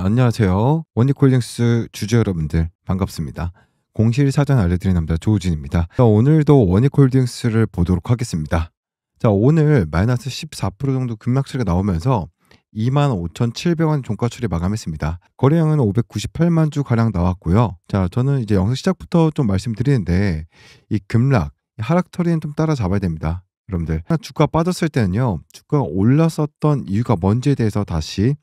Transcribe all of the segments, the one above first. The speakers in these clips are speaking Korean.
안녕하세요. 원익홀딩스 주주 여러분들 반갑습니다. 공실 사전 알려드리는 남자 조우진입니다. 자, 오늘도 원익홀딩스를 보도록 하겠습니다. 자, 오늘 마이너스 14% 정도 급락처리가 나오면서 25,700원 종가처리 마감했습니다. 거래량은 598만 주 가량 나왔고요. 자, 저는 이제 영상 시작부터 좀 말씀드리는데 이 급락, 하락처리는 좀 따라잡아야 됩니다. 여러분들, 주가 빠졌을 때는요, 주가가 올랐었던 이유가 뭔지에 대해서 다시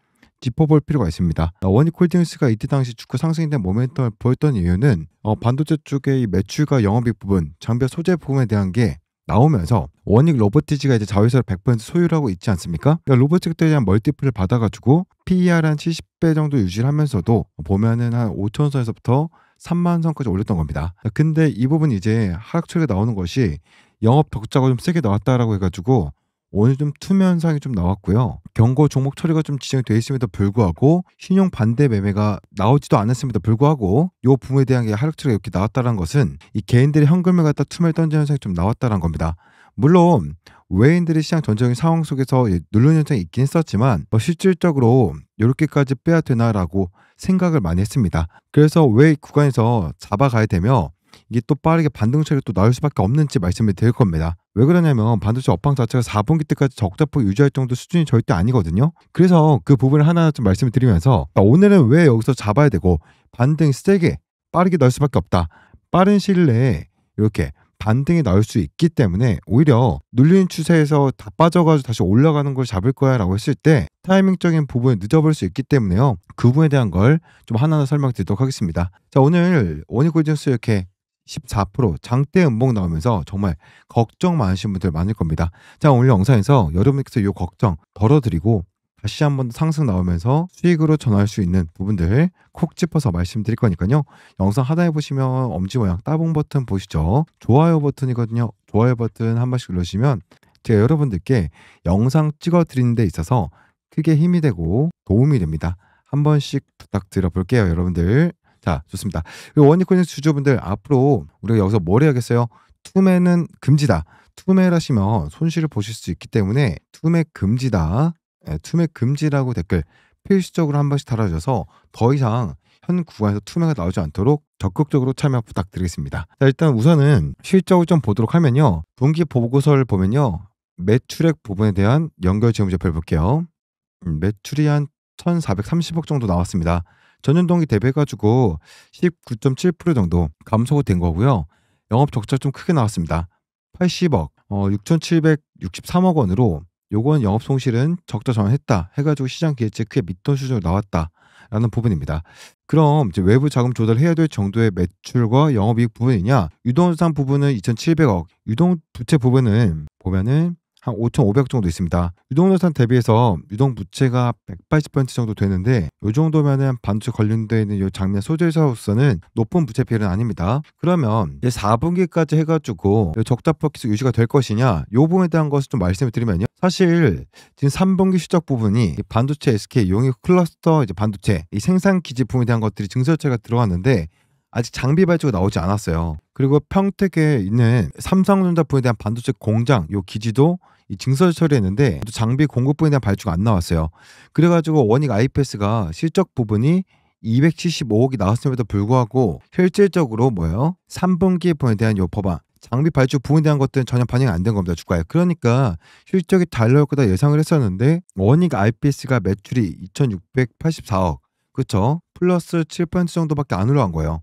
짚어볼 필요가 있습니다. 원익홀딩스가 이때 당시 주가 상승에 대한 모멘텀을 보였던 이유는 반도체 쪽의 매출과 영업이익 부분, 장비 소재 부분에 대한 게 나오면서 원익 로보티지가 이제 자회사를 100% 소유를 하고 있지 않습니까? 그러니까 로보틱에 대한 멀티플을 받아가지고 PER 한 70배 정도 유지를 하면서도 보면은 한 5천 선에서부터 3만 선까지 올렸던 겁니다. 근데 이 부분이 이제 하락처리가 나오는 것이 영업 덕자가 좀 세게 나왔다라고 해가지고 오늘 좀 투매 현상이 좀 나왔고요. 경고 종목 처리가 좀 지정되어 있음에도 불구하고 신용 반대 매매가 나오지도 않았음에도 불구하고 이 부분에 대한 게 하락 처리가 이렇게 나왔다는 것은 이 개인들이 현금을 갖다 투매를 던지는 현상이 좀 나왔다는 겁니다. 물론 외인들이 시장 전체적인 상황 속에서 누르는 현상이 있긴 했었지만 실질적으로 이렇게까지 빼야 되나라고 생각을 많이 했습니다. 그래서 왜 구간에서 잡아가야 되며 이게 또 빠르게 반등 처리가 또 나올 수밖에 없는지 말씀을 드릴 겁니다. 왜 그러냐면 반도체 업황 자체가 4분기 때까지 적자폭 유지할 정도 수준이 절대 아니거든요. 그래서 그 부분을 하나 좀 말씀을 드리면서 오늘은 왜 여기서 잡아야 되고 반등이 세게 빠르게 나올 수밖에 없다. 빠른 시일 내에 이렇게 반등이 나올 수 있기 때문에 오히려 눌리는 추세에서 다 빠져가지고 다시 올라가는 걸 잡을 거야 라고 했을 때 타이밍적인 부분을 늦어버릴 수 있기 때문에요. 그 부분에 대한 걸 좀 하나하나 설명드리도록 하겠습니다. 자, 오늘 원익홀딩스 이렇게 14% 장대 음봉 나오면서 정말 걱정 많으신 분들 많을 겁니다. 자, 오늘 영상에서 여러분께서 이 걱정 덜어드리고 다시 한번 상승 나오면서 수익으로 전환할 수 있는 부분들 콕 짚어서 말씀드릴 거니까요. 영상 하단에 보시면 엄지 모양 따봉 버튼 보시죠. 좋아요 버튼이거든요. 좋아요 버튼 한 번씩 눌러주시면 제가 여러분들께 영상 찍어드리는 데 있어서 크게 힘이 되고 도움이 됩니다. 한 번씩 부탁드려 볼게요, 여러분들. 자, 좋습니다. 원익홀딩스 주주분들 앞으로 우리가 여기서 뭘 해야겠어요? 투매는 금지다. 투매를 하시면 손실을 보실 수 있기 때문에 투매 금지다. 투매 금지라고 댓글 필수적으로 한 번씩 달아줘서 더 이상 현 구간에서 투매가 나오지 않도록 적극적으로 참여 부탁드리겠습니다. 자, 일단 우선은 실적을 좀 보도록 하면요. 분기 보고서를 보면요. 매출액 부분에 대한 연결 재무제표를 볼게요. 매출이 한 1,430억 정도 나왔습니다. 전년 동기 대비해가지고 19.7% 정도 감소된 거고요. 영업 적자 좀 크게 나왔습니다. 80억, 6,763억 원으로 요건 영업 손실은 적자 전환했다 해가지고 시장 기대치에 크게 밑돈 수준으로 나왔다라는 부분입니다. 그럼 이제 외부 자금 조달해야 될 정도의 매출과 영업이익 부분이냐? 유동자산 부분은 2,700억, 유동부채 부분은 보면은 한 5,500억 정도 있습니다. 유동자산 대비해서 유동부채가 180% 정도 되는데 이 정도면은 반도체 관련되어 있는 이 장면 소재사로서는 높은 부채 비율은 아닙니다. 그러면 이제 4분기까지 해가지고 적자폭 계속 유지가 될 것이냐? 이 부분에 대한 것을 좀 말씀을 드리면요. 사실 지금 3분기 실적 부분이 반도체 SK 용익 클러스터 이제 반도체 이 생산 기지 부분에 대한 것들이 증설체가 들어왔는데 아직 장비 발주가 나오지 않았어요. 그리고 평택에 있는 삼성전자 부분에 대한 반도체 공장 요 기지도 이 증설 처리했는데 장비 공급 부분에 대한 발주가 안 나왔어요. 그래가지고 원익 IPS가 실적 부분이 275억이 나왔음에도 불구하고 실질적으로 뭐예요? 3분기 부분에 대한 요 법안 장비 발주 부분에 대한 것들은 전혀 반영이 안 된 겁니다. 주가에. 그러니까 실적이 잘 나올 거다 예상을 했었는데 원익 IPS가 매출이 2,684억 그쵸? 플러스 7% 정도밖에 안 올라간 거예요.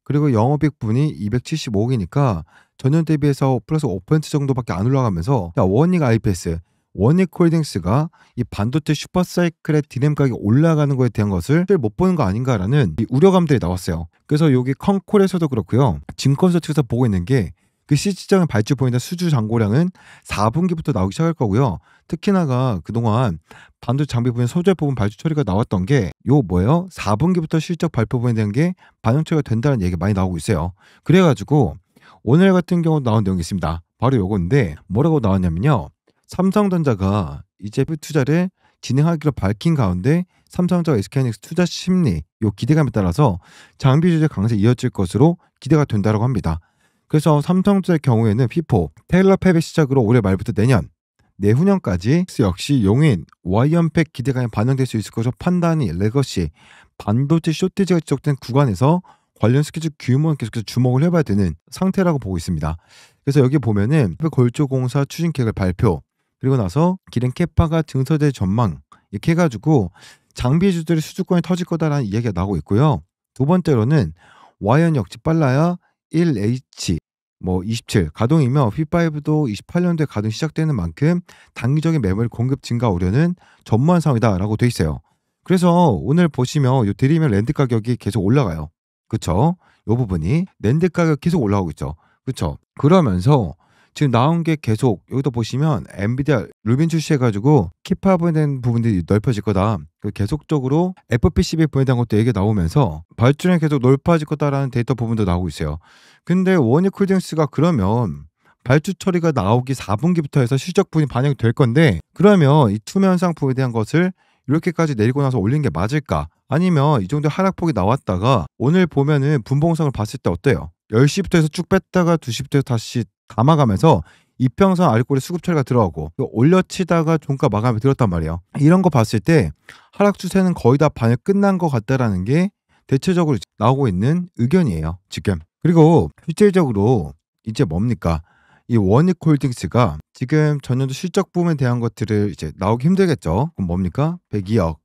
그리고 영업이익 부분이 275억이니까 전년 대비해서 플러스 5% 정도밖에 안 올라가면서 원익 IPS, 원익홀딩스가 이 반도체 슈퍼사이클의 디램 가격이 올라가는 거에 대한 것을 못 보는 거 아닌가라는 이 우려감들이 나왔어요. 그래서 여기 컨콜에서도 그렇고요. 증권사 측에서 보고 있는 게 그 실질적인 발주 보이는 수주 잔고량은 4분기부터 나오기 시작할 거고요. 특히나가 그동안 반도체 장비 부분 소재 부분 발주 처리가 나왔던 게 요 뭐예요? 4분기부터 실적 발표 부분에 대한 게 반영 처리가 된다는 얘기가 많이 나오고 있어요. 그래가지고 오늘 같은 경우 나온 내용이 있습니다. 바로 요건데 뭐라고 나왔냐면요. 삼성전자가 이제 투자를 진행하기로 밝힌 가운데 삼성전자 SK하이닉스 투자 심리 요 기대감에 따라서 장비 주제 강세 이어질 것으로 기대가 된다고 합니다. 그래서 삼성전자의 경우에는 피포 테일러 팹의 시작으로 올해 말부터 내후년까지 역시 용인 Y언팩 기대감이 반영될 수 있을 것으로 판단이 레거시 반도체 쇼티지가 지적된 구간에서 관련 스케줄 규모는 계속해서 주목을 해봐야 되는 상태라고 보고 있습니다. 그래서 여기 보면은 골조공사 추진 계획을 발표, 그리고 나서 기름 캐파가 증설될 전망 이렇게 해가지고 장비주들의 수주권이 터질 거다라는 이야기가 나오고 있고요. 두 번째로는 Y언 역시 빨라야 1H 27 가동이며 P5도 28년도에 가동 시작되는 만큼 단기적인 메모리 공급 증가 우려는 전무한 상황이다라고 돼 있어요. 그래서 오늘 보시면 이 드리면 랜드 가격이 계속 올라가요. 그쵸? 이 부분이 랜드 가격 계속 올라가고 있죠. 그쵸? 그러면서 지금 나온 게 계속 여기도 보시면 엔비디아 루빈 출시해가지고 키파 분해된 부분들이 넓혀질 거다. 계속적으로 FPCB 분해된 것도 얘기 나오면서 발주량이 계속 넓어질 거다라는 데이터 부분도 나오고 있어요. 근데 원익홀딩스가 그러면 발주 처리가 나오기 4분기부터 해서 실적 부분이 반영이 될 건데, 그러면 이 투면상 부분에 대한 것을 이렇게까지 내리고 나서 올린 게 맞을까? 아니면 이 정도 하락폭이 나왔다가 오늘 보면은 분봉성을 봤을 때 어때요? 10시부터 해서 쭉 뺐다가 2시부터 해서 다시 감아가면서 이평선 아래꼬리 수급 처리가 들어가고 올려치다가 종가 마감이 들었단 말이에요. 이런 거 봤을 때 하락 추세는 거의 다 반영 끝난 것 같다라는 게 대체적으로 나오고 있는 의견이에요, 지금. 그리고 실질적으로 이제 뭡니까? 이 원익홀딩스가 지금 전년도 실적 부분에 대한 것들을 이제 나오기 힘들겠죠. 그럼 뭡니까? 102억.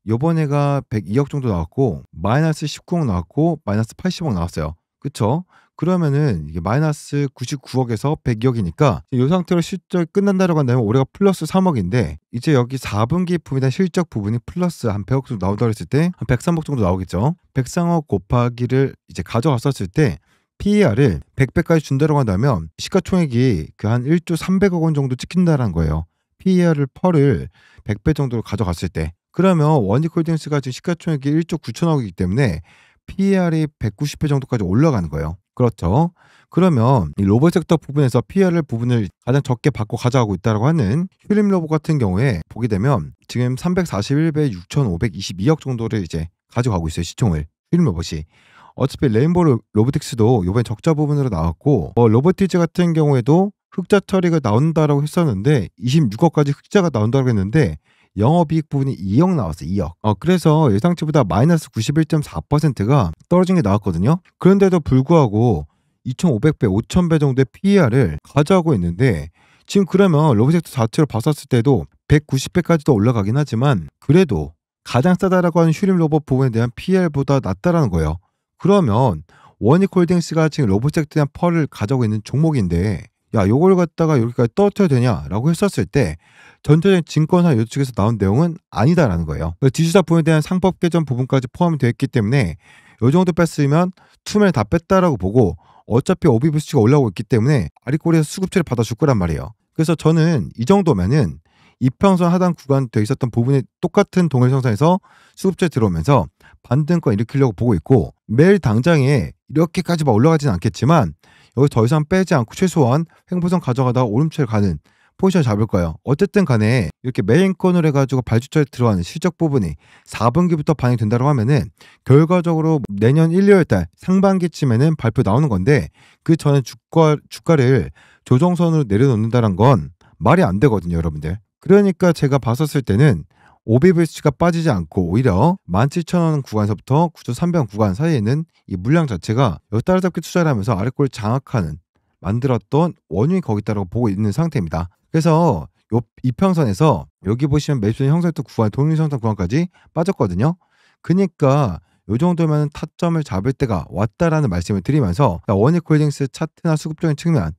요번에가 102억 정도 나왔고 마이너스 19억 나왔고 마이너스 80억 나왔어요. 그쵸? 그러면은 이게 마이너스 99억에서 102억이니까 이 상태로 실적이 끝난다고 한다면 올해가 플러스 3억인데 이제 여기 4분기 부분에 대한 실적 부분이 플러스 한 100억 정도 나온다고 했을 때 한 103억 정도 나오겠죠. 103억 곱하기를 이제 가져갔었을 때 PER을 100배까지 준다고 한다면 시가총액이 그 한 1조 300억 원 정도 찍힌다는 거예요. PER을 펄을 100배 정도로 가져갔을 때. 그러면 원익홀딩스가 지금 시가총액이 1조 9천억이기 때문에 PER이 190배 정도까지 올라가는 거예요. 그렇죠. 그러면 이 로봇 섹터 부분에서 PER 부분을 가장 적게 받고 가져가고 있다고 하는 휴림 로봇 같은 경우에 보게 되면 지금 341배 6,522억 정도를 이제 가져가고 있어요. 시총을. 휴림 로봇이. 어차피 레인보우 로보틱스도 이번에 적자 부분으로 나왔고 로보티즈 같은 경우에도 흑자 처리가 나온다라고 했었는데 26억까지 흑자가 나온다고 했는데 영업이익 부분이 2억 나왔어요. 2억. 그래서 예상치보다 마이너스 91.4%가 떨어진 게 나왔거든요. 그런데도 불구하고 2,500배, 5,000배 정도의 PER을 가져가고 있는데 지금 그러면 로보섹터 자체로 봤었을 때도 190배까지도 올라가긴 하지만 그래도 가장 싸다라고 하는 휴림 로봇 부분에 대한 PER보다 낮다라는 거예요. 그러면 원익홀딩스가 지금 로봇섹터에 대한 펄을 가져가고 있는 종목인데 야 요걸 갖다가 여기까지 떨어뜨려야 되냐라고 했었을 때 전체적인 증권사 요측에서 나온 내용은 아니다라는 거예요. 지주사 부분에 대한 상법 개정 부분까지 포함이 되어 있기 때문에 요 정도 뺐으면 투매를 다 뺐다라고 보고 어차피 오비브스치가 올라오고 있기 때문에 아리꼬리에서 수급처를 받아줄 거란 말이에요. 그래서 저는 이 정도면은 이평선 하단 구간 돼 있었던 부분이 똑같은 동일성선에서 수급처에 들어오면서 반등권 일으키려고 보고 있고 매일 당장에 이렇게까지 막 올라가지는 않겠지만 여기 더 이상 빼지 않고 최소한 횡보선 가져가다가 오름세를 가는 포지션을 잡을 거예요. 어쨌든 간에 이렇게 메인권을 해가지고 발주처에 들어가는 실적 부분이 4분기부터 반영이 된다고 하면은 결과적으로 내년 1, 2월달 상반기쯤에는 발표 나오는 건데 그 전에 주가를 조정선으로 내려놓는다는 건 말이 안 되거든요, 여러분들. 그러니까 제가 봤었을 때는 오비브스치가 빠지지 않고 오히려 17,000원 구간에서부터 9,300원 구간 사이에 있는 이 물량 자체가 여기 따라잡기 투자를 하면서 아래꼴을 장악하는 만들었던 원인이 거기 있다고 보고 있는 상태입니다. 그래서 요 이평선에서 여기 보시면 매수는 형성했던 구간, 동일성선 구간까지 빠졌거든요. 그러니까 요 정도면 타점을 잡을 때가 왔다라는 말씀을 드리면서 원익홀딩스 차트나 수급적인 측면,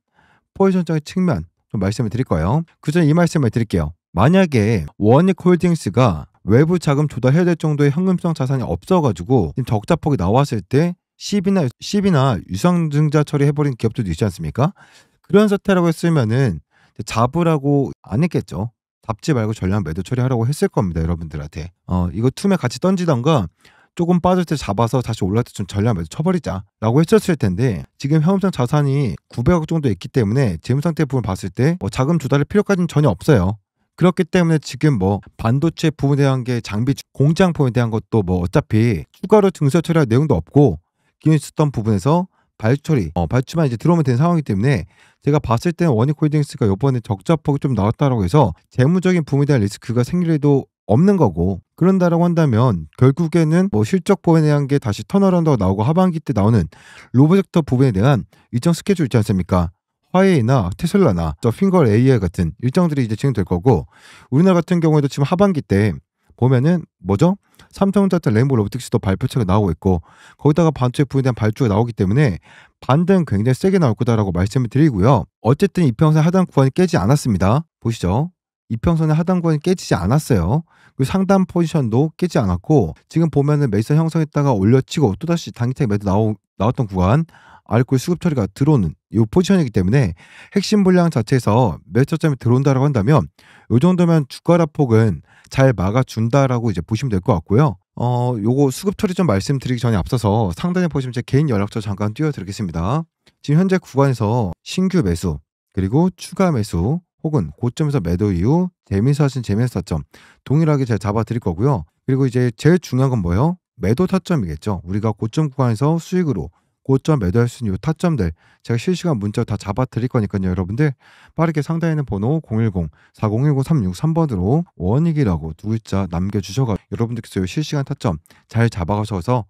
포지션적인 측면 좀 말씀을 드릴 거예요. 그 전에 이 말씀을 드릴게요. 만약에 원익홀딩스가 외부 자금 조달해야 될 정도의 현금성 자산이 없어가지고 적자폭이 나왔을 때 10이나 유상증자 처리해버린 기업들도 있지 않습니까? 그런 사태라고 했으면은 잡으라고 안 했겠죠. 잡지 말고 전량 매도 처리하라고 했을 겁니다, 여러분들한테. 이거 툼에 같이 던지던가 조금 빠질 때 잡아서 다시 올라갈 때 좀 전량 매도 쳐버리자라고 했었을 텐데 지금 현금성 자산이 900억 정도 있기 때문에 재무상태 부분을 봤을 때 자금 조달할 필요까지는 전혀 없어요. 그렇기 때문에 지금 반도체 부분에 대한 게 장비 공장 부분에 대한 것도 어차피 추가로 증설 처리할 내용도 없고 기존에 있었던 부분에서 발주만 이제 들어오면 되는 상황이기 때문에 제가 봤을 때는 원익홀딩스가 요번에 적자폭이 좀 나왔다라고 해서 재무적인 부분에 대한 리스크가 생길 일도 없는 거고, 그런다라고 한다면 결국에는 뭐 실적 부분에 대한 게 다시 턴어라운드가 나오고 하반기 때 나오는 로봇 섹터 부분에 대한 일정 스케줄 있지 않습니까? 화웨이나 테슬라나 핑거 AI 같은 일정들이 이제 진행될 거고, 우리나라 같은 경우에도 지금 하반기 때 보면은 뭐죠? 삼성전자 레인보우 로보틱스도 발표체가 나오고 있고, 거기다가 반도체 부분에 대한 발주가 나오기 때문에 반등 굉장히 세게 나올 거다라고 말씀을 드리고요. 어쨌든 이평선 하단 구간이 깨지지 않았습니다. 보시죠. 이평선의 하단 구간이 깨지지 않았어요. 그리고 상단 포지션도 깨지지 않았고, 지금 보면은 매수선 형성했다가 올려치고 또다시 단기차익 매도 나왔던 구간 아래골 수급 처리가 들어오는 이 포지션이기 때문에 핵심 분량 자체에서 매수 저점이 들어온다라고 한다면 이 정도면 주가 하락폭은 잘 막아준다라고 이제 보시면 될 것 같고요. 요거 수급 처리 좀 말씀드리기 전에 앞서서 상단에 보시면 제 개인 연락처 잠깐 띄워드리겠습니다. 지금 현재 구간에서 신규 매수 그리고 추가 매수 혹은 고점에서 매도 이후 재미있어하신 재미있어 타점 동일하게 제가 잡아드릴 거고요. 그리고 이제 제일 중요한 건 뭐예요? 매도 타점이겠죠. 우리가 고점 구간에서 수익으로 고점 매도할 수 있는 이 타점들 제가 실시간 문자로 다 잡아드릴 거니까요. 여러분들 빠르게 상단에 있는 번호 010-4010-363번으로 원익이라고 두 글자 남겨주셔서 여러분들께서 실시간 타점 잘 잡아가셔서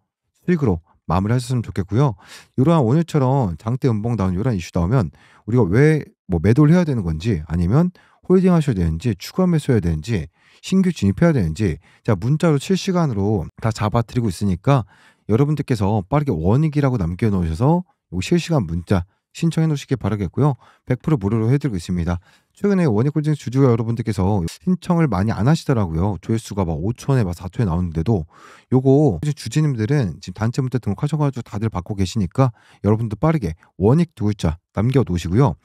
수익으로 마무리하셨으면 좋겠고요. 이러한 오늘처럼 장대 음봉 나온 이런 이슈 나오면 우리가 왜 뭐 매도를 해야 되는 건지, 아니면 홀딩 하셔야 되는지, 추가 매수해야 되는지, 신규 진입해야 되는지 제가 문자로 실시간으로 다 잡아드리고 있으니까 여러분들께서 빠르게 원익이라고 남겨놓으셔서 실시간 문자 신청해 놓으시길 바라겠고요. 100% 무료로 해드리고 있습니다. 최근에 원익홀딩 주주가 여러분들께서 신청을 많이 안 하시더라고요. 조회수가 막 5천에 막 4천에 나오는데도 요거 주주님들은 지금 단체 문자 등록하셔가지고 다들 받고 계시니까 여러분들 빠르게 원익 두 글자 남겨놓으시고요.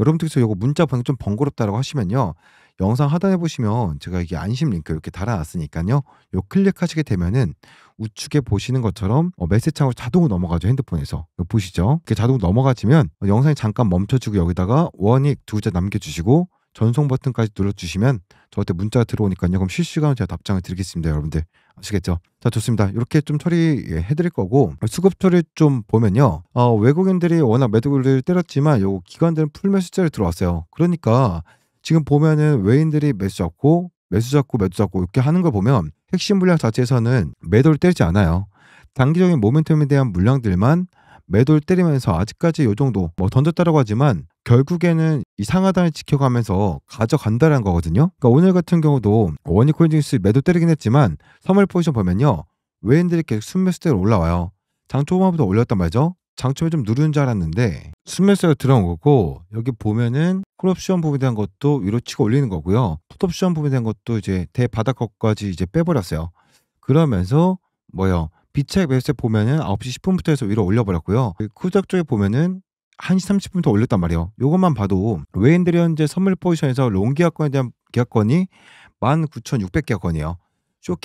여러분들께서 요거 문자 보내기 좀 번거롭다라고 하시면요. 영상 하단에 보시면 제가 이게 안심 링크 이렇게 달아놨으니까요. 요 클릭하시게 되면은 우측에 보시는 것처럼 메시지창으로 자동으로 넘어가죠. 핸드폰에서. 보시죠. 이렇게 자동으로 넘어가지면 영상이 잠깐 멈춰주고 여기다가 원익 두 글자 남겨주시고 전송 버튼까지 눌러주시면 저한테 문자가 들어오니까요. 그럼 실시간으로 제가 답장을 드리겠습니다. 여러분들. 아시겠죠? 자, 좋습니다. 이렇게 좀 처리해드릴 거고, 수급 처리 좀 보면요. 외국인들이 워낙 매도를 때렸지만 요 기관들은 풀매수자를 들어왔어요. 그러니까 지금 보면은 외인들이 매수 잡고 이렇게 하는 걸 보면 핵심 물량 자체에서는 매도를 때리지 않아요. 단기적인 모멘텀에 대한 물량들만 매도를 때리면서 아직까지 요 정도 뭐 던졌다라고 하지만 결국에는 이 상하단을 지켜가면서 가져간다는 거거든요. 그러니까 오늘 같은 경우도 원익홀딩스 매도 때리긴 했지만 3월 포지션 보면요. 외인들이 계속 순매수대로 올라와요. 장 초반부터 올렸단 말이죠. 장초에 좀 누르는 줄 알았는데 순매수가 들어온 거고, 여기 보면은 콜옵션 부분에 대한 것도 위로 치고 올리는 거고요. 풋옵션 부분에 대한 것도 이제 대바닥 것까지 이제 빼버렸어요. 그러면서 비차익 매수세 보면은 9시 10분부터 해서 위로 올려버렸고요. 쿠작 쪽에 보면은 1시 30분부터 올렸단 말이에요. 이것만 봐도 외인들이 현재 선물 포지션에서 롱 계약권에 대한 계약권이 19,600계약권이에요. 숏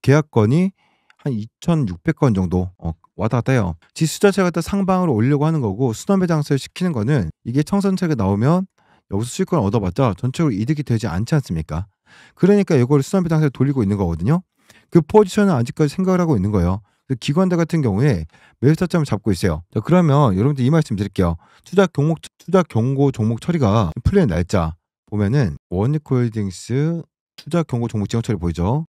계약권이 한 2,600건 정도 왔다 갔다 해요. 지수 자체가 상방으로 올리려고 하는 거고, 순환배 장세를 시키는 거는 이게 청산책에 나오면 여기서 수익권을 얻어봤자 전체적으로 이득이 되지 않지 않습니까? 그러니까 이걸 순환배 장세를 돌리고 있는 거거든요. 그 포지션은 아직까지 생각을 하고 있는 거예요. 기관들 같은 경우에 매수 타점을 잡고 있어요. 자, 그러면 여러분들 이 말씀 드릴게요. 투자 경고 종목 처리가 풀리는 날짜 보면은 원익홀딩스 투자 경고 종목 지정 처리 보이죠?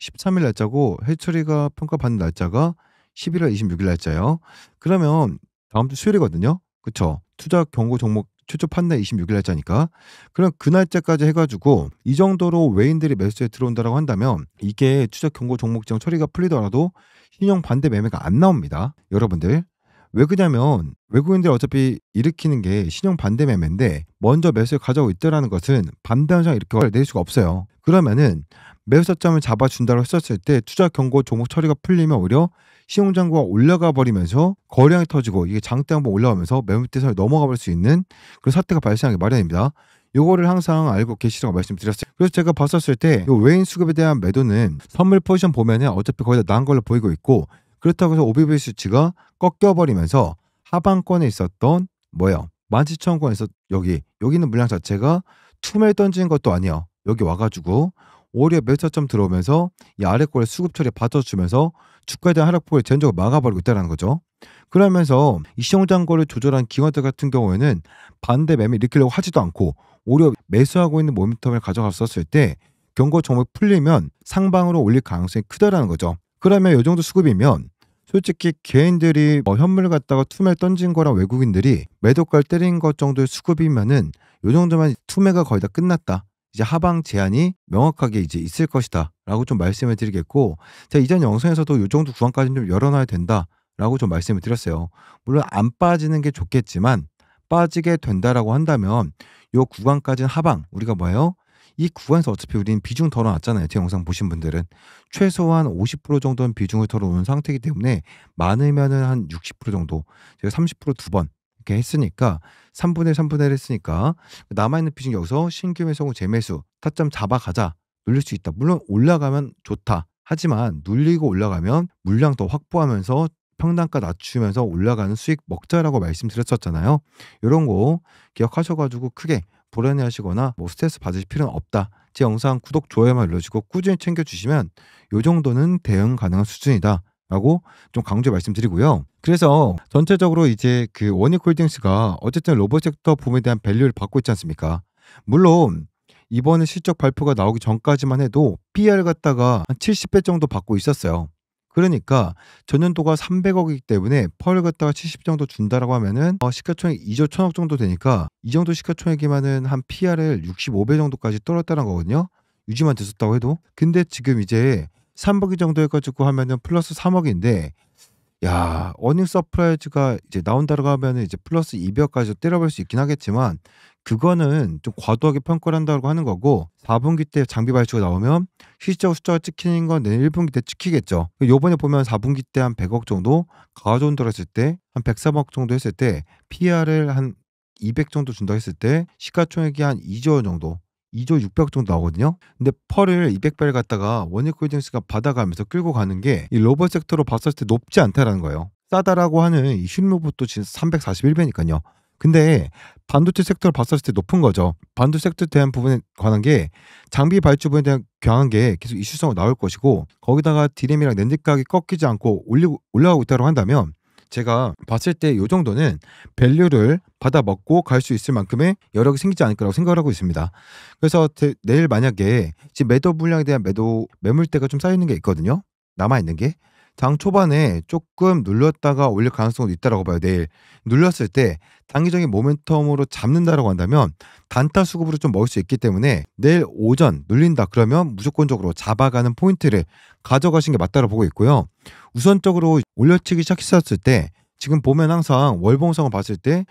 13일 날짜고 해처리가 평가받는 날짜가 11월 26일 날짜예요. 그러면 다음 주 수요일이거든요. 그쵸? 투자 경고 종목 최초 판단 26일 날짜니까. 그럼 그 날짜까지 해가지고 이 정도로 외인들이 매수에 들어온다라고 한다면 이게 투자 경고 종목 지정 처리가 풀리더라도 신용 반대 매매가 안 나옵니다. 여러분들. 왜 그러냐면 외국인들이 어차피 일으키는 게 신용 반대 매매인데 먼저 매수를 가져오고 있다라는 것은 반대 현상 이렇게 낼 수가 없어요. 그러면은 매수 타점을 잡아준다고 했었을 때 투자 경고 종목 처리가 풀리면 오히려 신용장고가 올라가 버리면서 거래량이 터지고 이게 장대 한번 올라오면서 매물대선을 넘어가 버릴 수 있는 그런 사태가 발생하기 마련입니다. 요거를 항상 알고 계시라고 말씀드렸어요. 그래서 제가 봤었을 때 외인 수급에 대한 매도는 선물 포지션 보면은 어차피 거의 다 나은 걸로 보이고 있고, 그렇다고 해서 OBV 수치가 꺾여버리면서 하방권에 있었던 17,000원권에서 여기 있는 물량 자체가 투매를 던지는 것도 아니에요. 여기 와가지고 오히려 매수점 들어오면서 이 아래꼴에 수급 처리 받쳐주면서 주가에 대한 하락폭을 전적으로 막아버리고 있다는 거죠. 그러면서 이 시정 잔고를 조절한 기관들 같은 경우에는 반대 매매 일으키려고 하지도 않고 오히려 매수하고 있는 모멘텀을 가져갔었을 때 경고 종목 풀리면 상방으로 올릴 가능성이 크다라는 거죠. 그러면 이 정도 수급이면 솔직히 개인들이 현물 갖다가 투매를 던진 거랑 외국인들이 매도가를 때린 것 정도의 수급이면은 이 정도면 투매가 거의 다 끝났다. 이제 하방 제한이 명확하게 이제 있을 것이다라고 좀 말씀을 드리겠고, 제가 이전 영상에서도 이 정도 구간까지는 좀 열어놔야 된다라고 좀 말씀을 드렸어요. 물론 안 빠지는 게 좋겠지만 빠지게 된다라고 한다면 이 구간까지는 하방, 우리가 뭐예요? 이 구간에서 어차피 우리는 비중 덜어놨잖아요. 제 영상 보신 분들은 최소한 50% 정도는 비중을 덜어놓은 상태이기 때문에 많으면은 한 60% 정도, 제가 30% 두 번 이렇게 했으니까 3분의 1, 3분의 1 했으니까 남아있는 비중 여기서 신규 매수, 재매수 타점 잡아가자, 눌릴 수 있다. 물론 올라가면 좋다. 하지만 눌리고 올라가면 물량 더 확보하면서 평단가 낮추면서 올라가는 수익 먹자라고 말씀드렸었잖아요. 이런 거 기억하셔가지고 크게 불안해하시거나 스트레스 받으실 필요는 없다. 제 영상 구독, 좋아요만 눌러주시고 꾸준히 챙겨주시면 요 정도는 대응 가능한 수준이다 라고 좀 강조해 말씀드리고요. 그래서 전체적으로 이제 그 원익홀딩스가 어쨌든 로봇 섹터 붐에 대한 밸류를 받고 있지 않습니까? 물론 이번에 실적 발표가 나오기 전까지만 해도 PR 갖다가 한 70배 정도 받고 있었어요. 그러니까 전년도가 300억이기 때문에 펄을 갖다가 70 정도 준다라고 하면은 시가총액 2조 1천억 정도 되니까 이 정도 시가총액이면은 한 PR을 65배 정도까지 떨었다는 거거든요. 유지만 됐었다고 해도. 근데 지금 이제 3억이 정도 해가지고 하면은 플러스 3억인데, 야, 어닝 서프라이즈가 이제 나온다고 하면은 이제 플러스 200까지 때려볼 수 있긴 하겠지만 그거는 좀 과도하게 평가를 한다고 하는 거고, 4분기 때 장비 발주가 나오면 실적 숫자가 찍히는 건 내년 1분기 때 찍히겠죠. 요번에 보면 4분기 때 한 100억 정도 가전 들었을 때 한 103억 정도 했을 때 PR을 한 200 정도 준다 했을 때 시가총액이 한 2조 정도, 2조 600억 정도 나오거든요. 근데 펄을 200배를 갖다가 원익홀딩스가 받아가면서 끌고 가는 게 이 로봇 섹터로 봤을 때 높지 않다라는 거예요. 싸다라고 하는 이 슈로봇도 지금 341배니까요. 근데 반도체 섹터를 봤을 때 높은 거죠. 반도체 섹터에 대한 부분에 관한 게 장비 발주 부분에 대한 강한 게 계속 이슈성으로 나올 것이고, 거기다가 디램이랑 낸드 가격이 꺾이지 않고 올라가고 있다고 한다면 제가 봤을 때 이 정도는 밸류를 받아 먹고 갈 수 있을 만큼의 여력이 생기지 않을 거라고 생각을 하고 있습니다. 그래서 내일 만약에 지금 매도 물량에 대한 매물대가 좀 쌓이는 게 있거든요. 남아있는 게. 장 초반에 조금 눌렀다가 올릴 가능성도 있다라고 봐요. 내일 눌렀을 때 단기적인 모멘텀으로 잡는다라고 한다면 단타 수급으로 좀 먹을 수 있기 때문에 내일 오전 눌린다 그러면 무조건적으로 잡아가는 포인트를 가져가신 게 맞다고 보고 있고요. 우선적으로 올려치기 시작했을 때 지금 보면 항상 월봉상을 봤을 때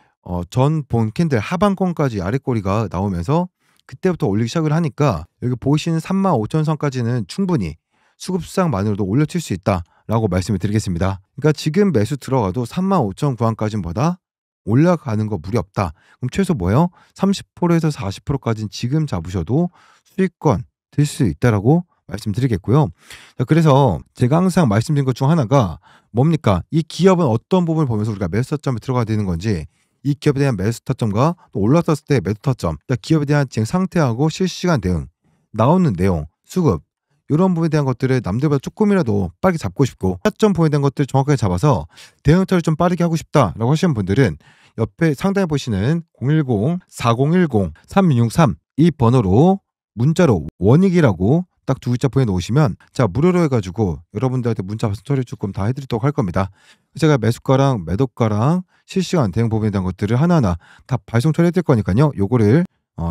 전 본 캔들 하방권까지 아래꼬리가 나오면서 그때부터 올리기 시작을 하니까 여기 보이시는 35,000선까지는 충분히 수급상만으로도 올려칠 수 있다라고 말씀을 드리겠습니다. 그러니까 지금 매수 들어가도 35,000 구간까지보다 올라가는 거 무리 없다. 그럼 최소 뭐예요? 30%에서 40%까지는 지금 잡으셔도 수익권 될 수 있다라고 말씀드리겠고요. 자, 그래서 제가 항상 말씀드린 것 중 하나가 뭡니까? 이 기업은 어떤 부분을 보면서 우리가 매수 타점에 들어가야 되는 건지, 이 기업에 대한 매수 타점과 또 올랐을 때 매수 타점, 기업에 대한 지금 상태하고 실시간 대응, 나오는 내용, 수급, 이런 부분에 대한 것들을 남들보다 조금이라도 빠르게 잡고 싶고 타점 부분에 대한 것들을 정확하게 잡아서 대응처를 좀 빠르게 하고 싶다라고 하시는 분들은 옆에 상단에 보시는 010-4010-3663 이 번호로 문자로 원익이라고 딱 두 글자 보내놓으시면 자 무료로 해가지고 여러분들한테 문자 처리 조금 다 해드리도록 할 겁니다. 제가 매수가랑 매도가랑 실시간 대응 부분에 대한 것들을 하나하나 다 발송 처리해드릴 거니까요. 요거를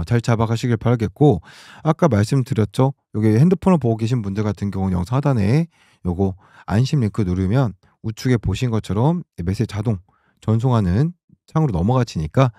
잘 잡아가시길 바라겠고, 아까 말씀드렸죠. 여기 핸드폰을 보고 계신 분들 같은 경우는 영상 하단에 요거 안심 링크 누르면 우측에 보신 것처럼 메시지 자동 전송하는 창으로 넘어가시니까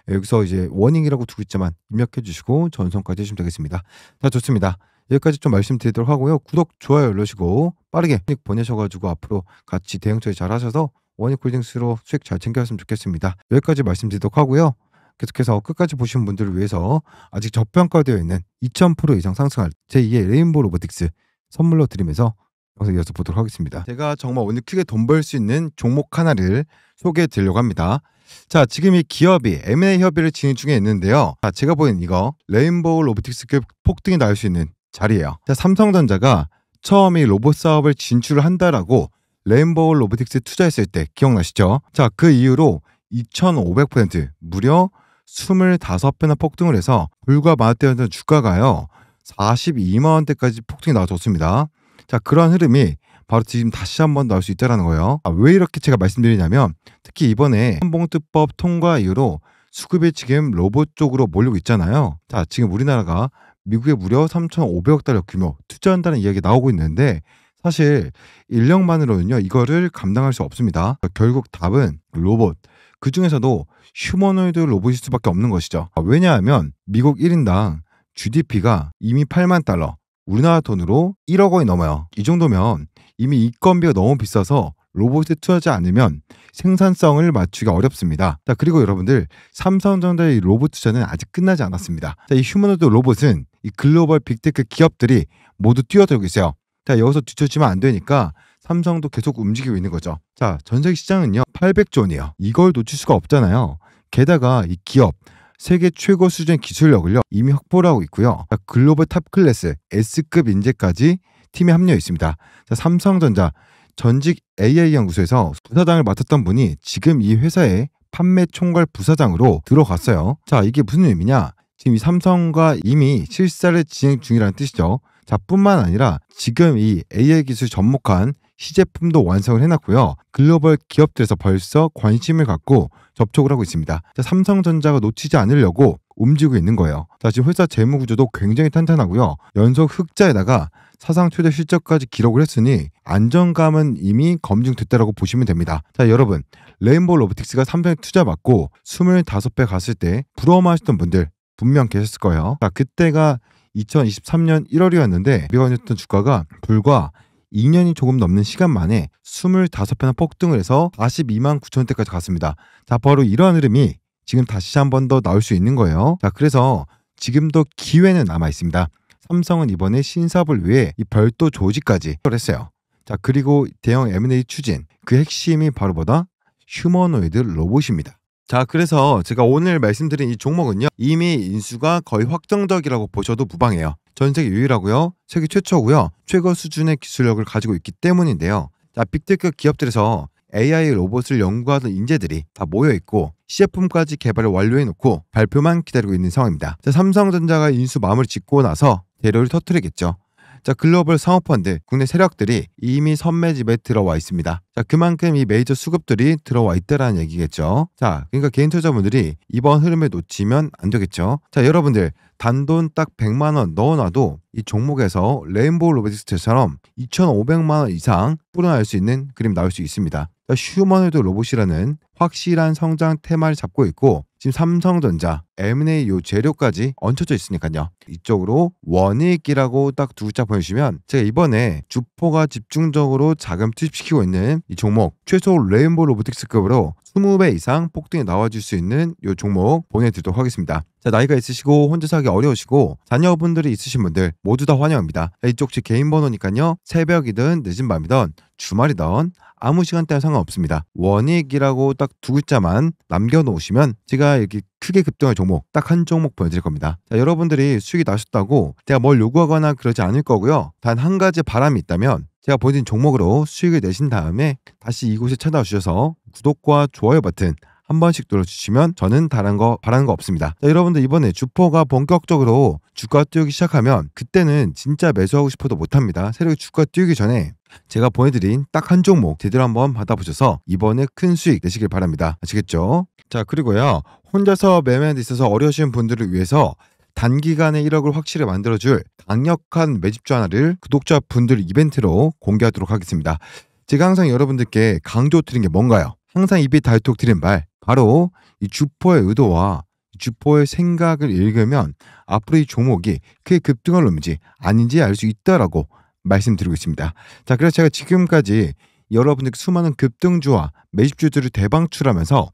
여기서 이제 워닝이라고 두 글자만 입력해 주시고 전송까지 해주시면 되겠습니다. 자, 좋습니다. 여기까지 좀 말씀드리도록 하고요. 구독, 좋아요 눌러주시고 빠르게 수익 보내셔가지고 앞으로 같이 대응 처리 잘 하셔서 원익홀딩스로 수익 잘 챙겼으면 좋겠습니다. 여기까지 말씀드리도록 하고요. 계속해서 끝까지 보신 분들을 위해서 아직 저평가되어 있는 2000% 이상 상승할 제2의 레인보우 로보틱스 선물로 드리면서 영상 이어서 보도록 하겠습니다. 제가 정말 오늘 크게 돈 벌 수 있는 종목 하나를 소개해 드리려고 합니다. 자, 지금 이 기업이 M&A 협의를 진행 중에 있는데요. 자, 제가 보는 이거 레인보우 로보틱스급 폭등이 나올 수 있는 자리예요. 자, 삼성전자가 처음 이 로봇 사업을 진출을 한다라고 레인보우 로보틱스에 투자했을 때 기억나시죠? 자, 그 이후로 2500% 무려 25배나 폭등을 해서 불과 만 원대였던 주가가요 42만 원대까지 폭등이 나와줬습니다. 자, 그런 흐름이 바로 지금 다시 한번 나올 수 있다는 거예요. 왜 이렇게 제가 말씀드리냐면 특히 이번에 한봉투법 통과 이후로 수급이 지금 로봇 쪽으로 몰리고 있잖아요. 자, 지금 우리나라가 미국에 무려 3,500억 달러 규모 투자한다는 이야기가 나오고 있는데 사실 인력만으로는요 이거를 감당할 수 없습니다. 결국 답은 로봇, 그 중에서도 휴머노이드 로봇일 수밖에 없는 것이죠. 왜냐하면 미국 1인당 GDP가 이미 8만 달러, 우리나라 돈으로 1억 원이 넘어요. 이 정도면 이미 인건비가 너무 비싸서 로봇에 투자하지 않으면 생산성을 맞추기가 어렵습니다. 자, 그리고 여러분들 삼성전자의 로봇 투자는 아직 끝나지 않았습니다. 자, 이 휴머노이드 로봇은 이 글로벌 빅테크 기업들이 모두 뛰어들고 있어요. 자, 여기서 뒤처지면 안 되니까 삼성도 계속 움직이고 있는 거죠. 자, 전 세계 시장은요 800조 원이에요. 이걸 놓칠 수가 없잖아요. 게다가 이 기업 세계 최고 수준의 기술력을요 이미 확보를 하고 있고요. 자, 글로벌 탑 클래스 S급 인재까지 팀에 합류해 있습니다. 자, 삼성전자 전직 AI 연구소에서 부사장을 맡았던 분이 지금 이 회사의 판매 총괄 부사장으로 들어갔어요. 자, 이게 무슨 의미냐? 지금 이 삼성과 이미 실사를 진행 중이라는 뜻이죠. 자, 뿐만 아니라 지금 이 AI 기술 접목한 시제품도 완성을 해놨고요. 글로벌 기업들에서 벌써 관심을 갖고 접촉을 하고 있습니다. 자, 삼성전자가 놓치지 않으려고 움직이고 있는 거예요. 자, 지금 회사 재무 구조도 굉장히 탄탄하고요. 연속 흑자에다가 사상 최대 실적까지 기록을 했으니 안정감은 이미 검증됐다라고 보시면 됩니다. 자, 여러분 레인보우 로보틱스가 삼성에 투자 받고 25배 갔을 때 부러워하셨던 분들 분명 계셨을 거예요. 자, 그때가 2023년 1월이었는데 미국이었던 주가가 불과 2년이 조금 넘는 시간 만에 25배나 폭등을 해서 42만 9천원대까지 갔습니다. 자, 바로 이러한 흐름이 지금 다시 한 번 더 나올 수 있는 거예요. 자, 그래서 지금도 기회는 남아 있습니다. 삼성은 이번에 신사업을 위해 이 별도 조직까지 했어요. 자, 그리고 대형 M&A 추진 그 핵심이 바로 뭐다? 휴머노이드 로봇입니다. 자, 그래서 제가 오늘 말씀드린 이 종목은요 이미 인수가 거의 확정적이라고 보셔도 무방해요. 전 세계 유일하고요, 세계 최초고요, 최고 수준의 기술력을 가지고 있기 때문인데요. 자, 빅테크 기업들에서 AI 로봇을 연구하던 인재들이 다 모여있고 시제품까지 개발을 완료해놓고 발표만 기다리고 있는 상황입니다. 자, 삼성전자가 인수 마무리 짓고 나서 대로를 터뜨리겠죠. 자, 글로벌 상업펀드, 국내 세력들이 이미 선매집에 들어와 있습니다. 자, 그만큼 이 메이저 수급들이 들어와 있다라는 얘기겠죠. 자, 그러니까 개인 투자자분들이 이번 흐름을 놓치면 안 되겠죠. 자, 여러분들 단돈 딱 100만 원 넣어놔도 이 종목에서 레인보우 로보틱스처럼 2,500만 원 이상 뿌려날 수 있는 그림 나올 수 있습니다. 자, 휴머노이드 로봇이라는 확실한 성장 테마를 잡고 있고 지금 삼성전자, M&A 요 재료까지 얹혀져 있으니까요. 이쪽으로 원익이라고 딱 두 글자 보여주시면 제가 이번에 주포가 집중적으로 자금 투입시키고 있는 이 종목 최소 레인보우 로보틱스급으로 20배 이상 폭등이 나와줄 수 있는 이 종목 보내드리도록 하겠습니다. 자, 나이가 있으시고 혼자서 하기 어려우시고 자녀분들이 있으신 분들 모두 다 환영합니다. 자, 이쪽 제 개인 번호니까요. 새벽이든 늦은 밤이든 주말이든 아무 시간대와 상관없습니다. 원익이라고 딱 두 글자만 남겨놓으시면 제가 이렇게 크게 급등할 종목 딱 한 종목 보여드릴 겁니다. 자, 여러분들이 수익이 나셨다고 제가 뭘 요구하거나 그러지 않을 거고요. 단 한 가지 바람이 있다면 제가 보여드린 종목으로 수익을 내신 다음에 다시 이곳에 찾아오셔서 구독과 좋아요 버튼 한 번씩 눌러주시면 저는 바라는 거 없습니다. 자, 여러분들 이번에 주포가 본격적으로 주가 뛰기 시작하면 그때는 진짜 매수하고 싶어도 못합니다. 세력이 주가 뛰기 전에 제가 보내드린 딱 한 종목 제대로 한번 받아보셔서 이번에 큰 수익 내시길 바랍니다. 아시겠죠? 자, 그리고요 혼자서 매매에 있어서 어려우신 분들을 위해서 단기간에 1억을 확실히 만들어줄 강력한 매집주 하나를 구독자분들 이벤트로 공개하도록 하겠습니다. 제가 항상 여러분들께 강조드린 게 뭔가요? 항상 입이 닳도록 드린 말, 바로 이 주포의 의도와 주포의 생각을 읽으면 앞으로 이 종목이 크게 급등할 놈인지 아닌지 알 수 있다라고 말씀드리고 있습니다. 자, 그래서 제가 지금까지 여러분들 수많은 급등주와 매집주들을 대방출하면서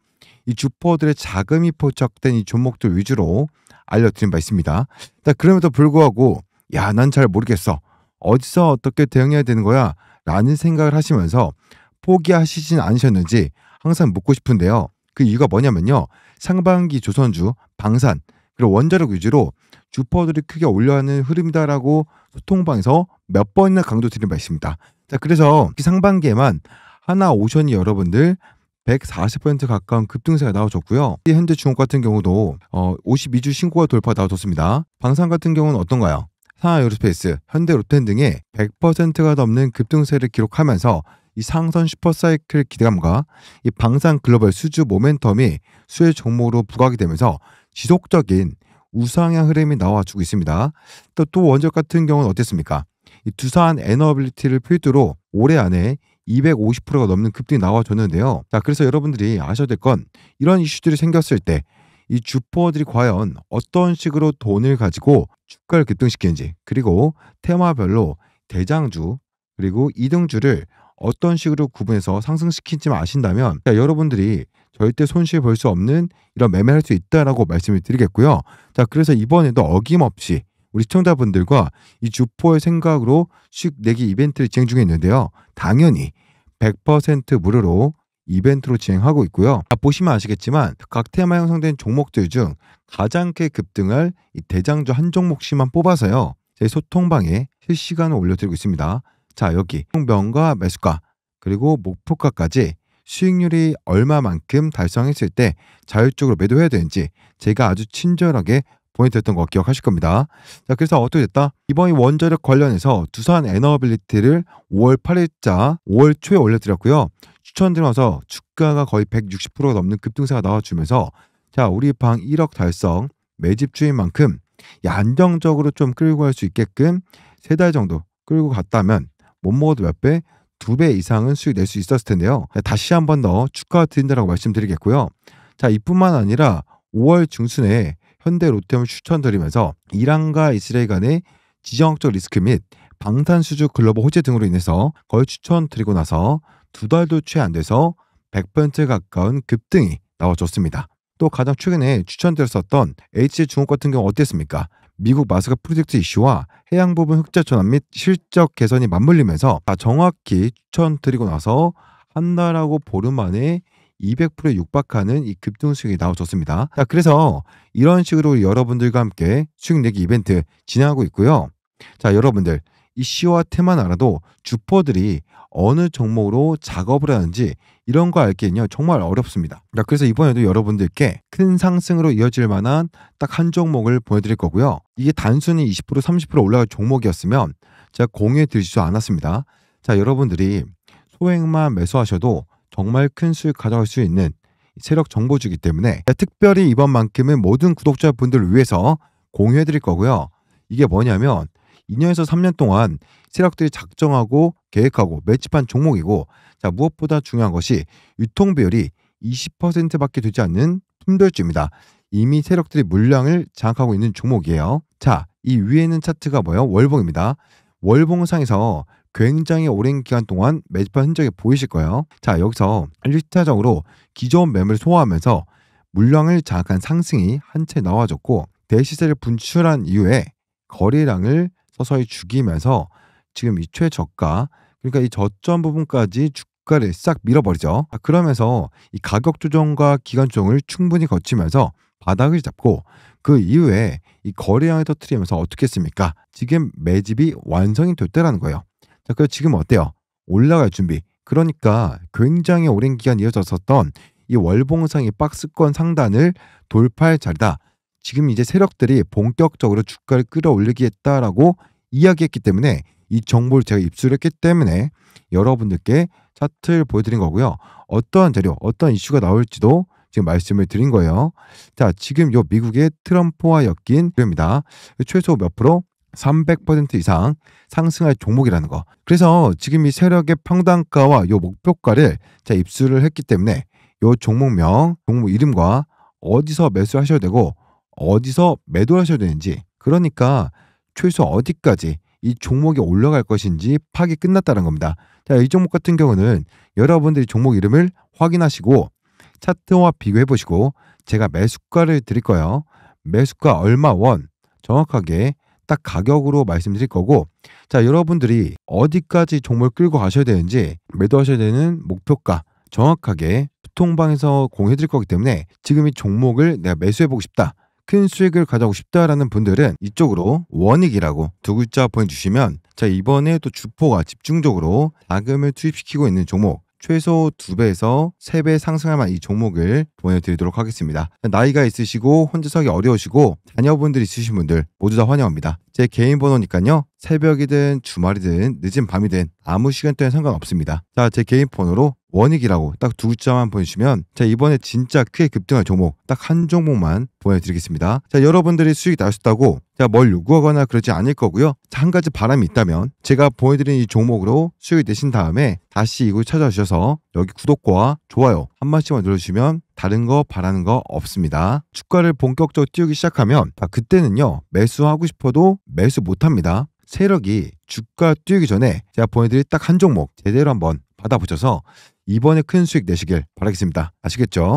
이 주포들의 자금이 포착된 이 종목들 위주로 알려드린 바 있습니다. 자, 그럼에도 불구하고 야, 난 잘 모르겠어. 어디서 어떻게 대응해야 되는 거야? 라는 생각을 하시면서 포기하시진 않으셨는지 항상 묻고 싶은데요. 그 이유가 뭐냐면요. 상반기 조선주, 방산, 그리고 원자력 위주로 주포들이 크게 올려하는 흐름이다라고 소통방에서 몇 번이나 강조드린 바 있습니다. 자, 그래서 상반기에만 하나오션이 여러분들 140% 가까운 급등세가 나와줬고요. 현대중업 같은 경우도 52주 신고가 돌파 나와줬습니다. 방산 같은 경우는 어떤가요? 하나에어로스페이스, 현대로템 등의 100%가 넘는 급등세를 기록하면서 이 상선 슈퍼사이클 기대감과 이 방산 글로벌 수주 모멘텀이 수혜 종목으로 부각이 되면서 지속적인 우상향 흐름이 나와주고 있습니다. 또 원적 같은 경우는 어땠습니까? 이 두산 에너빌리티를 필두로 올해 안에 250%가 넘는 급등이 나와줬는데요. 자, 그래서 여러분들이 아셔야 될 건 이런 이슈들이 생겼을 때 이 주포들이 과연 어떤 식으로 돈을 가지고 주가를 급등시키는지, 그리고 테마별로 대장주 그리고 이등주를 어떤 식으로 구분해서 상승시키지만 아신다면, 자, 여러분들이 절대 손실 볼 수 없는 이런 매매할 수 있다라고 말씀을 드리겠고요. 자, 그래서 이번에도 어김없이 우리 시청자분들과 이 주포의 생각으로 수익 내기 이벤트를 진행 중에 있는데요. 당연히 100% 무료로 이벤트로 진행하고 있고요. 보시면 아시겠지만 각 테마 형성된 종목들 중 가장 크게 급등할 이 대장주 한 종목씩만 뽑아서요, 제 소통방에 실시간으로 올려드리고 있습니다. 자, 여기 명과 매수가 그리고 목표가까지 수익률이 얼마만큼 달성했을 때 자율적으로 매도해야 되는지 제가 아주 친절하게 보내드렸던 거 기억하실 겁니다. 자, 그래서 어떻게 됐다? 이번 원자력 관련해서 두산 에너빌리티를 5월 8일자 5월 초에 올려드렸고요. 추천드려서 주가가 거의 160%가 넘는 급등세가 나와주면서, 자, 우리 방 1억 달성 매집주인 만큼 안정적으로 좀 끌고 갈 수 있게끔 3달 정도 끌고 갔다면 못 먹어도 몇 배, 2배 이상은 수익 낼 수 있었을 텐데요. 다시 한 번 더 축하드린다라고 말씀드리겠고요. 자, 이뿐만 아니라 5월 중순에 현대 로템을 추천드리면서 이란과 이스라엘 간의 지정학적 리스크 및 방탄수주 글로벌 호재 등으로 인해서 거의 추천드리고 나서 2달도 채 안 돼서 100% 가까운 급등이 나와줬습니다. 또 가장 최근에 추천드렸었던 HJ중업 같은 경우 어땠습니까? 미국 마스크 프로젝트 이슈와 해양 부분 흑자 전환 및 실적 개선이 맞물리면서 정확히 추천드리고 나서 한 달하고 보름 만에 200%에 육박하는 이 급등 수익이 나와줬습니다. 자, 그래서 이런 식으로 여러분들과 함께 수익 내기 이벤트 진행하고 있고요. 자, 여러분들 이슈와 테만 알아도 주포들이 어느 종목으로 작업을 하는지 이런 거 알기는요 정말 어렵습니다. 자, 그래서 이번에도 여러분들께 큰 상승으로 이어질 만한 딱 한 종목을 보여드릴 거고요. 이게 단순히 20% 30% 올라갈 종목이었으면 제가 공유해 드리지도 않았습니다. 자, 여러분들이 소액만 매수하셔도 정말 큰 수익 가져갈 수 있는 세력 정보주기 때문에 특별히 이번만큼은 모든 구독자분들을 위해서 공유해 드릴 거고요. 이게 뭐냐면 2년에서 3년 동안 세력들이 작정하고 계획하고 매집한 종목이고, 자, 무엇보다 중요한 것이 유통 비율이 20%밖에 되지 않는 품절주입니다. 이미 세력들이 물량을 장악하고 있는 종목이에요. 자, 이 위에 있는 차트가 뭐예요? 월봉입니다. 월봉상에서 굉장히 오랜 기간 동안 매집한 흔적이 보이실 거예요. 자, 여기서 1차적으로 기존 매물을 소화하면서 물량을 장악한 상승이 한 채 나와줬고, 대시세를 분출한 이후에 거래량을 서서히 죽이면서 지금 이 최저가, 그러니까 이 저점 부분까지 주가를 싹 밀어버리죠. 그러면서 이 가격 조정과 기간 조정을 충분히 거치면서 바닥을 잡고 그 이후에 이 거래량을 터뜨리면서 어떻게 했습니까? 지금 매집이 완성이 됐다라는 거예요. 자, 그래서 지금 어때요? 올라갈 준비. 그러니까 굉장히 오랜 기간 이어졌었던 이 월봉상의 박스권 상단을 돌파할 자리다. 지금 이제 세력들이 본격적으로 주가를 끌어올리겠다라고 이야기했기 때문에 이 정보를 제가 입수했기 때문에 여러분들께 차트를 보여드린 거고요. 어떠한 자료, 어떤 이슈가 나올지도 지금 말씀을 드린 거예요. 자, 지금 요 미국의 트럼프와 엮인 그입니다. 최소 몇 프로? 300% 이상 상승할 종목이라는 거. 그래서 지금 이 세력의 평단가와 요 목표가를 제가 입수를 했기 때문에 요 종목명, 종목 이름과 어디서 매수하셔야 되고 어디서 매도하셔야 되는지, 그러니까 최소 어디까지 이 종목이 올라갈 것인지 파악이 끝났다는 겁니다. 자, 이 종목 같은 경우는 여러분들이 종목 이름을 확인하시고 차트와 비교해 보시고 제가 매수가를 드릴 거예요. 매수가 얼마 원 정확하게 딱 가격으로 말씀드릴 거고, 자, 여러분들이 어디까지 종목을 끌고 가셔야 되는지 매도하셔야 되는 목표가 정확하게 소통방에서 공유해 드릴 거기 때문에 지금 이 종목을 내가 매수해 보고 싶다. 큰 수익을 가져가고 싶다라는 분들은 이쪽으로 원익이라고 두 글자 보내주시면 자, 이번에 또 주포가 집중적으로 자금을 투입시키고 있는 종목, 최소 2배에서 3배 상승할 만한 이 종목을 보내드리도록 하겠습니다. 나이가 있으시고 혼자 하기 어려우시고 자녀분들 있으신 분들 모두 다 환영합니다. 제 개인 번호니까요. 새벽이든 주말이든 늦은 밤이든 아무 시간대는 상관없습니다. 자, 제 개인 번호로 원익이라고 딱 두 글자만 보내주시면 자, 이번에 진짜 크게 급등할 종목 딱 한 종목만 보내드리겠습니다. 자, 여러분들이 수익 나셨다고 뭘 요구하거나 그러지 않을 거고요. 자, 한 가지 바람이 있다면 제가 보내드린 이 종목으로 수익 내신 다음에 다시 이걸 찾아주셔서 여기 구독과 좋아요 한 번씩만 눌러주시면 다른 거 바라는 거 없습니다. 주가를 본격적으로 띄우기 시작하면 그때는요, 매수하고 싶어도 매수 못합니다. 세력이 주가 띄우기 전에 제가 보내드릴 딱 한 종목 제대로 한번 받아보셔서 이번에 큰 수익 내시길 바라겠습니다. 아시겠죠?